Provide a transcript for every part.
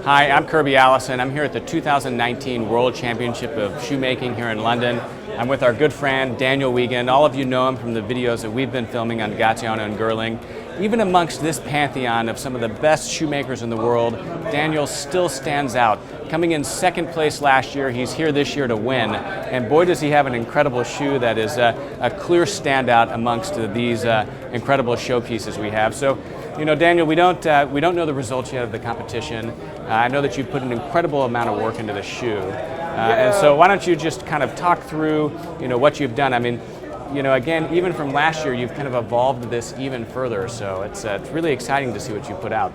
Hi, I'm Kirby Allison. I'm here at the 2019 World Championship of Shoemaking here in London. I'm with our good friend Daniel Wegan. All of you know him from the videos that we've been filming on Catella and Girling. Even amongst this pantheon of some of the best shoemakers in the world, Daniel still stands out. Coming in second place last year, he's here this year to win. And boy, does he have an incredible shoe that is a clear standout amongst these incredible showpieces we have. So, you know, Daniel, we don't know the results yet of the competition. I know that you've put an incredible amount of work into the shoe. And so why don't you just kind of talk through, you know, what you've done. I mean, you know, again, even from last year, you've kind of evolved this even further. So it's really exciting to see what you put out.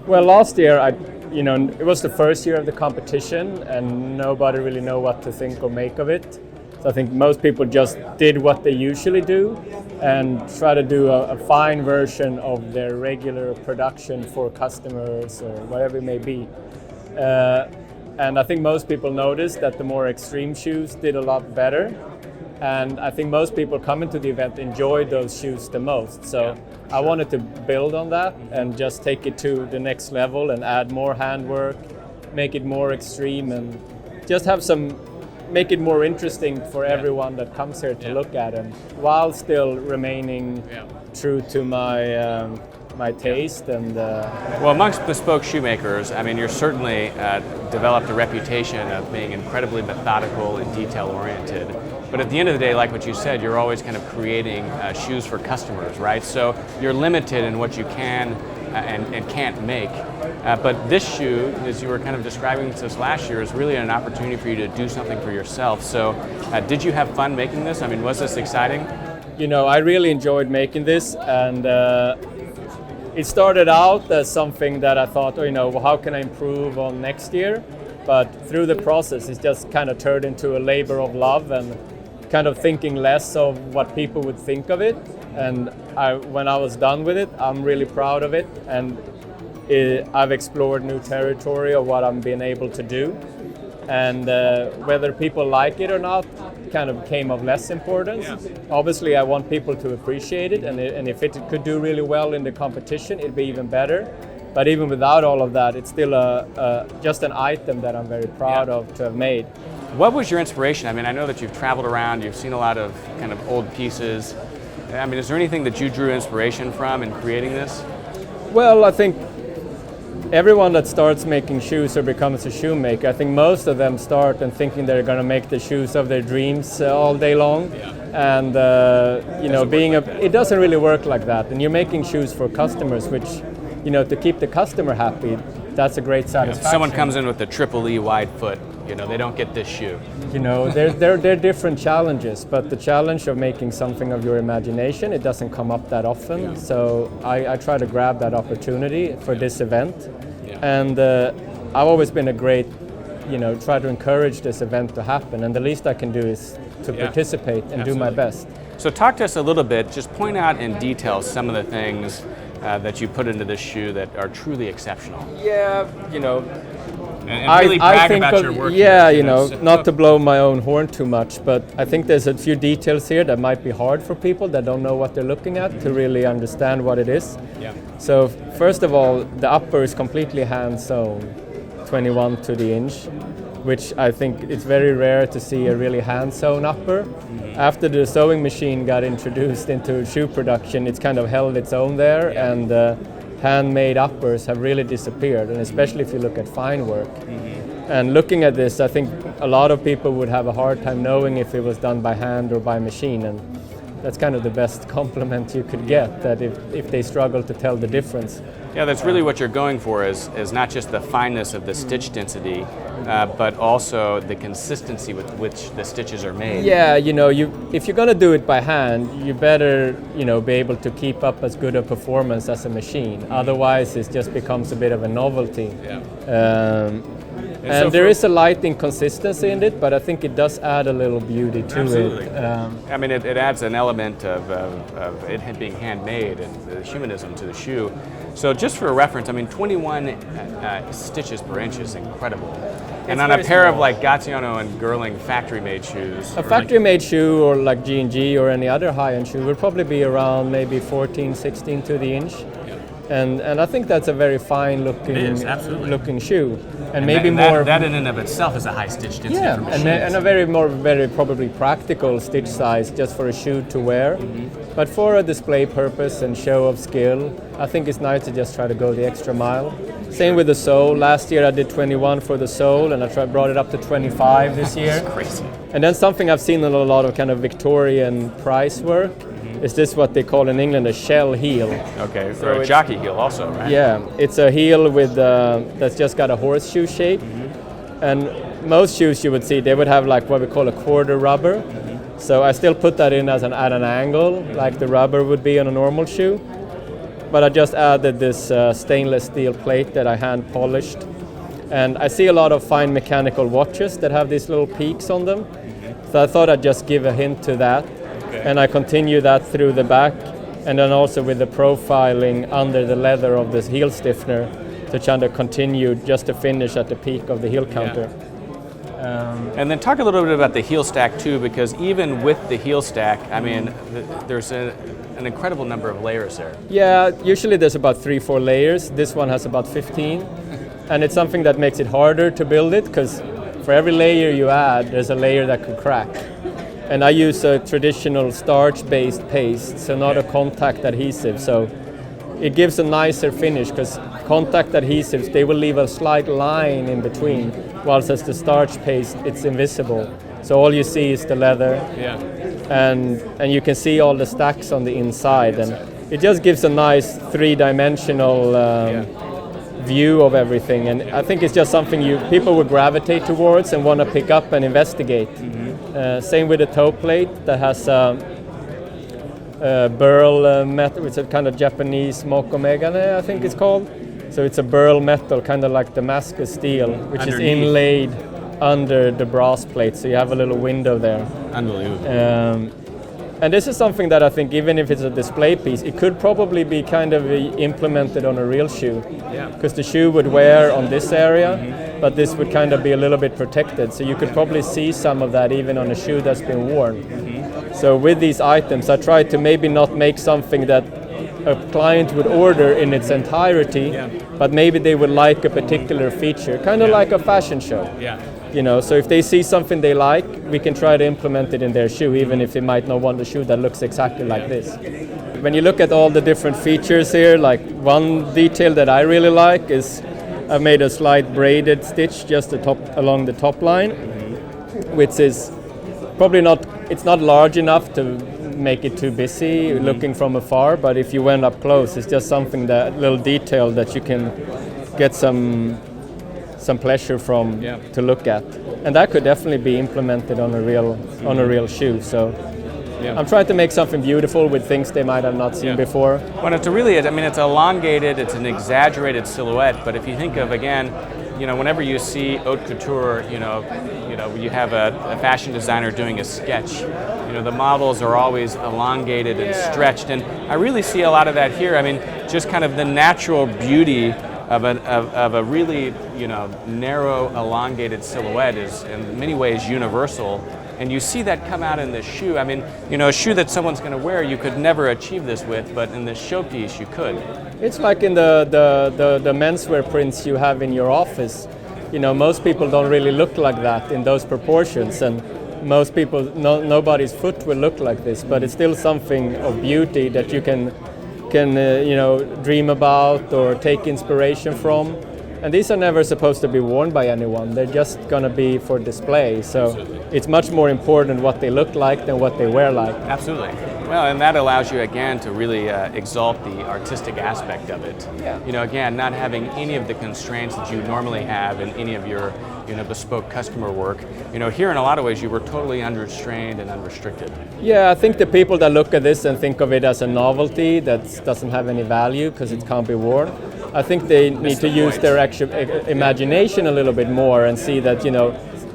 Well, last year, it was the first year of the competition, and nobody really know what to think or make of it. So I think most people just did what they usually do and try to do a fine version of their regular production for customers or whatever it may be. And I think most people noticed that the more extreme shoes did a lot better. And I think most people coming to the event enjoyed those shoes the most. So I wanted to build on that and just take it to the next level and add more handwork, make it more extreme, and just make it more interesting for everyone that comes here to look at them, while still remaining true to my taste. And well, amongst bespoke shoemakers, I mean, you're certainly developed a reputation of being incredibly methodical and detail-oriented. But at the end of the day, like what you said, you're always kind of creating shoes for customers, right? So you're limited in what you can and can't make. But this shoe, as you were kind of describing to us last year, is really an opportunity for you to do something for yourself. So did you have fun making this? I mean, was this exciting? You know, I really enjoyed making this, and it started out as something that I thought, well, how can I improve on next year? But through the process, it's just kind of turned into a labor of love and kind of thinking less of what people would think of it. And when I was done with it, I'm really proud of it. And I've explored new territory of what I'm being able to do. And whether people like it or not kind of came of less importance. Yeah. Obviously, I want people to appreciate it. And if it could do really well in the competition, it'd be even better. But even without all of that, it's still just an item that I'm very proud of to have made. What was your inspiration? I mean, I know that you've traveled around, you've seen a lot of kind of old pieces. I mean, is there anything that you drew inspiration from in creating this? Well, I think everyone that starts making shoes or becomes a shoemaker, I think most of them start and thinking they're going to make the shoes of their dreams all day long. Yeah. And, it doesn't really work like that. And you're making shoes for customers, which, to keep the customer happy, that's a great satisfaction. If someone comes in with a triple E wide foot, they don't get this shoe. They're different challenges, but the challenge of making something of your imagination, it doesn't come up that often. Yeah. So I try to grab that opportunity for this event. Yeah. And I've always been try to encourage this event to happen. And the least I can do is to participate and do my best. So talk to us a little bit, just point out in detail some of the things that you put into this shoe that are truly exceptional. Yeah, And really brag about your work. Yeah, not to blow my own horn too much, but I think there's a few details here that might be hard for people that don't know what they're looking at to really understand what it is. Yeah. So first of all, the upper is completely hand sewn, 21 to the inch, which I think it's very rare to see a really hand sewn upper. Mm-hmm. After the sewing machine got introduced into shoe production, it's kind of held its own there, and handmade uppers have really disappeared, and especially if you look at fine work. Mm-hmm. And looking at this, I think a lot of people would have a hard time knowing if it was done by hand or by machine, and that's kind of the best compliment you could get, that if they struggle to tell the difference. Yeah, that's really what you're going for, is not just the fineness of the stitch density, but also the consistency with which the stitches are made. Yeah, if you're going to do it by hand, you better, be able to keep up as good a performance as a machine. Otherwise, it just becomes a bit of a novelty. Yeah. And there is a light inconsistency in it, but I think it does add a little beauty to it. I mean, it adds an element of it being handmade and the humanism to the shoe. So just for a reference, I mean, 21 stitches per inch is incredible. And on a pair of like Catella and Girling factory-made shoes. A factory-made shoe or like G&G or any other high-end shoe would probably be around maybe 14, 16 to the inch. And I think that's a very fine looking shoe, and maybe more that in and of itself is a high stitch density. Yeah, and a very probably practical stitch size just for a shoe to wear. But for a display purpose and show of skill, I think it's nice to just try to go the extra mile. Same with the sole. Last year I did 21 for the sole, and I brought it up to 25 this year. That's crazy. And then something I've seen in a lot of kind of Victorian price work is this what they call in England a shell heel. Okay, so or a jockey heel also, right? Yeah, it's a heel with that's just got a horseshoe shape. And most shoes you would see, they would have like what we call a quarter rubber. So I still put that in at an angle, like the rubber would be on a normal shoe. But I just added this stainless steel plate that I hand polished. And I see a lot of fine mechanical watches that have these little peaks on them. So I thought I'd just give a hint to that. And I continue that through the back, and then also with the profiling under the leather of this heel stiffener to try to continue just to finish at the peak of the heel counter. And then talk a little bit about the heel stack too, because even with the heel stack, I mean, there's an incredible number of layers there. Yeah, usually there's about 3-4 layers. This one has about 15, and it's something that makes it harder to build it, because for every layer you add, there's a layer that could crack. And I use a traditional starch-based paste, so not a contact adhesive. So it gives a nicer finish, because contact adhesives, they will leave a slight line in between, whilst as the starch paste, it's invisible. So all you see is the leather, and you can see all the stacks on the inside, and it just gives a nice three-dimensional view of everything. And I think it's just something people would gravitate towards and want to pick up and investigate. Same with the toe plate that has burl metal. It's a kind of Japanese mokomegane, I think it's called. So it's a burl metal, kind of like Damascus steel, which is inlaid under the brass plate. So you have a little window there. Unbelievable. And this is something that I think, even if it's a display piece, it could probably be kind of implemented on a real shoe. Because the shoe would wear on this area, but this would kind of be a little bit protected. So you could probably see some of that even on a shoe that's been worn. So with these items, I tried to maybe not make something that a client would order in its entirety, but maybe they would like a particular feature, kind of like a fashion show. You know, so if they see something they like, we can try to implement it in their shoe, even if they might not want a shoe that looks exactly like this. When you look at all the different features here, like one detail that I really like is I've made a slight braided stitch just along the top line, which is probably it's not large enough to make it too busy looking from afar, but if you went up close, it's just something, that little detail that you can get some pleasure from to look at, and that could definitely be implemented on a real shoe. So I'm trying to make something beautiful with things they might have not seen before. Well, it's it's elongated, it's an exaggerated silhouette, but if you think of, again, you know, whenever you see haute couture, you have a fashion designer doing a sketch, you know, the models are always elongated and stretched, and I really see a lot of that here. I mean, just kind of the natural beauty of a really, you know, narrow, elongated silhouette is in many ways universal, and you see that come out in this shoe. I mean, you know, a shoe that someone's going to wear, you could never achieve this with, but in this showpiece, you could. It's like in the menswear prints you have in your office. You know, most people don't really look like that in those proportions, and most people, nobody's foot will look like this, but it's still something of beauty that you can dream about or take inspiration from. And these are never supposed to be worn by anyone. They're just going to be for display. So it's much more important what they look like than what they wear like. Absolutely. Well, and that allows you, again, to really exalt the artistic aspect of it. You know, again, not having any of the constraints that you normally have in any of your, you know, bespoke customer work. You know, here in a lot of ways you were totally unrestrained and unrestricted. Yeah, I think the people that look at this and think of it as a novelty that doesn't have any value because it can't be worn, I think they need to use their actual imagination a little bit more and see that, you know,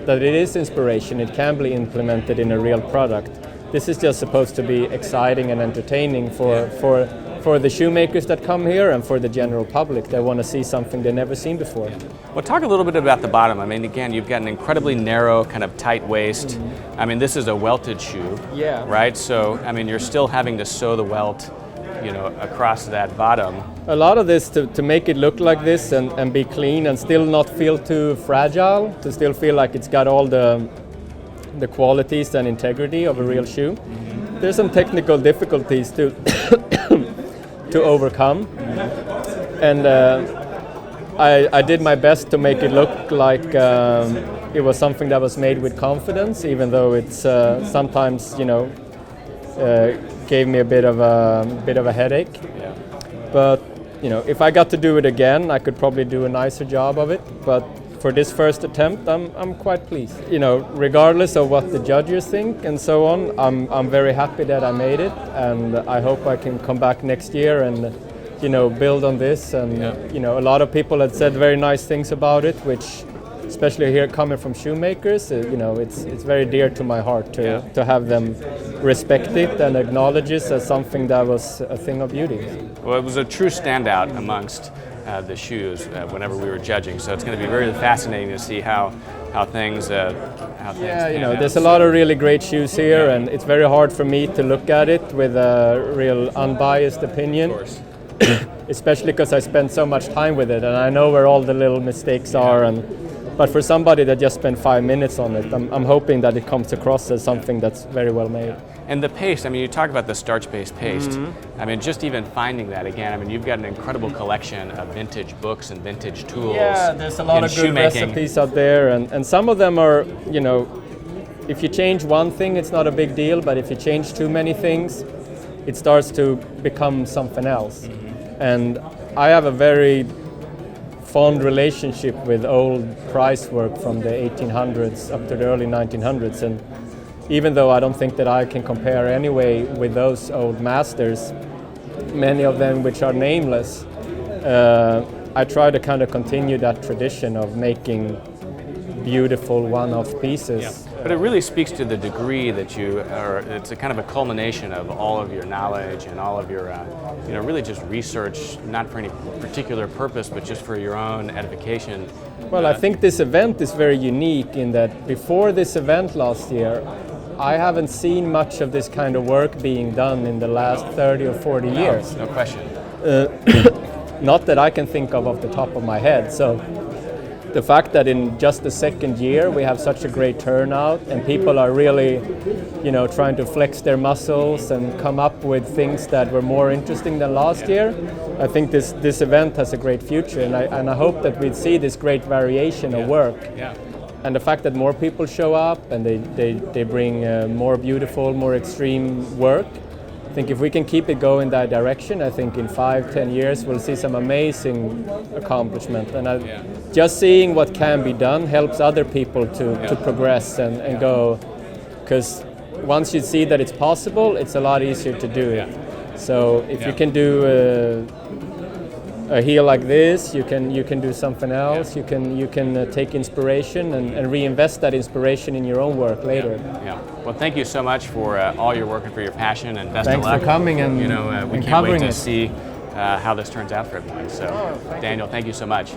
that it is inspiration. It can be implemented in a real product. This is just supposed to be exciting and entertaining for the shoemakers that come here and for the general public that want to see something they've never seen before. Well, talk a little bit about the bottom. I mean, again, you've got an incredibly narrow, kind of tight waist. I mean, this is a welted shoe, right? So, I mean, you're still having to sew the welt, across that bottom. A lot of this to make it look like this and be clean and still not feel too fragile, to still feel like it's got all the qualities and integrity of a real shoe. There's some technical difficulties to to overcome, and I did my best to make it look like it was something that was made with confidence, even though it's sometimes gave me a bit of a headache. Yeah. But if I got to do it again, I could probably do a nicer job of it. But for this first attempt, I'm quite pleased. Regardless of what the judges think and so on, I'm very happy that I made it, and I hope I can come back next year and build on this. And a lot of people had said very nice things about it, which, especially here coming from Shoemakers, it's very dear to my heart to have them respect it and acknowledge it as something that was a thing of beauty. Well, it was a true standout amongst the shoes whenever we were judging, so it's going to be very fascinating to see how things there's a lot of really great shoes here, and it's very hard for me to look at it with a real unbiased opinion. Of course. Especially because I spent so much time with it, and I know where all the little mistakes are. But for somebody that just spent 5 minutes on it, I'm hoping that it comes across as something that's very well made. And the paste, you talk about the starch-based paste. Just even finding that again, you've got an incredible collection of vintage books and vintage tools. Yeah, there's a lot of good shoemaking recipes out there, and some of them are, if you change one thing, it's not a big deal, but if you change too many things, it starts to become something else. And I have a very fond relationship with old prize work from the 1800s up to the early 1900s, and even though I don't think that I can compare anyway with those old masters, many of them which are nameless, I try to kind of continue that tradition of making beautiful one-off pieces. Yeah. But it really speaks to the degree that you are. It's a kind of a culmination of all of your knowledge and all of your, really just research, not for any particular purpose, but just for your own edification. Well, I think this event is very unique in that before this event last year, I haven't seen much of this kind of work being done in the last 30 or 40 years. No question. Not that I can think of off the top of my head. So the fact that in just the second year we have such a great turnout and people are really, trying to flex their muscles and come up with things that were more interesting than last year, I think this event has a great future, and I hope that we see this great variation of work. Yeah. And the fact that more people show up and they bring more beautiful, more extreme work. I think if we can keep it going that direction, I think in 5-10 years we'll see some amazing accomplishment. And just seeing what can be done helps other people to progress and go, because once you see that it's possible, it's a lot easier to do it. So if you can do a heel like this, you can do something else. You can take inspiration and reinvest that inspiration in your own work later. Yeah. Well, thank you so much for all your work and for your passion, and best Thanks of luck. for coming and we and can't wait covering to it. see how this turns out for everyone. So, Daniel, thank you so much.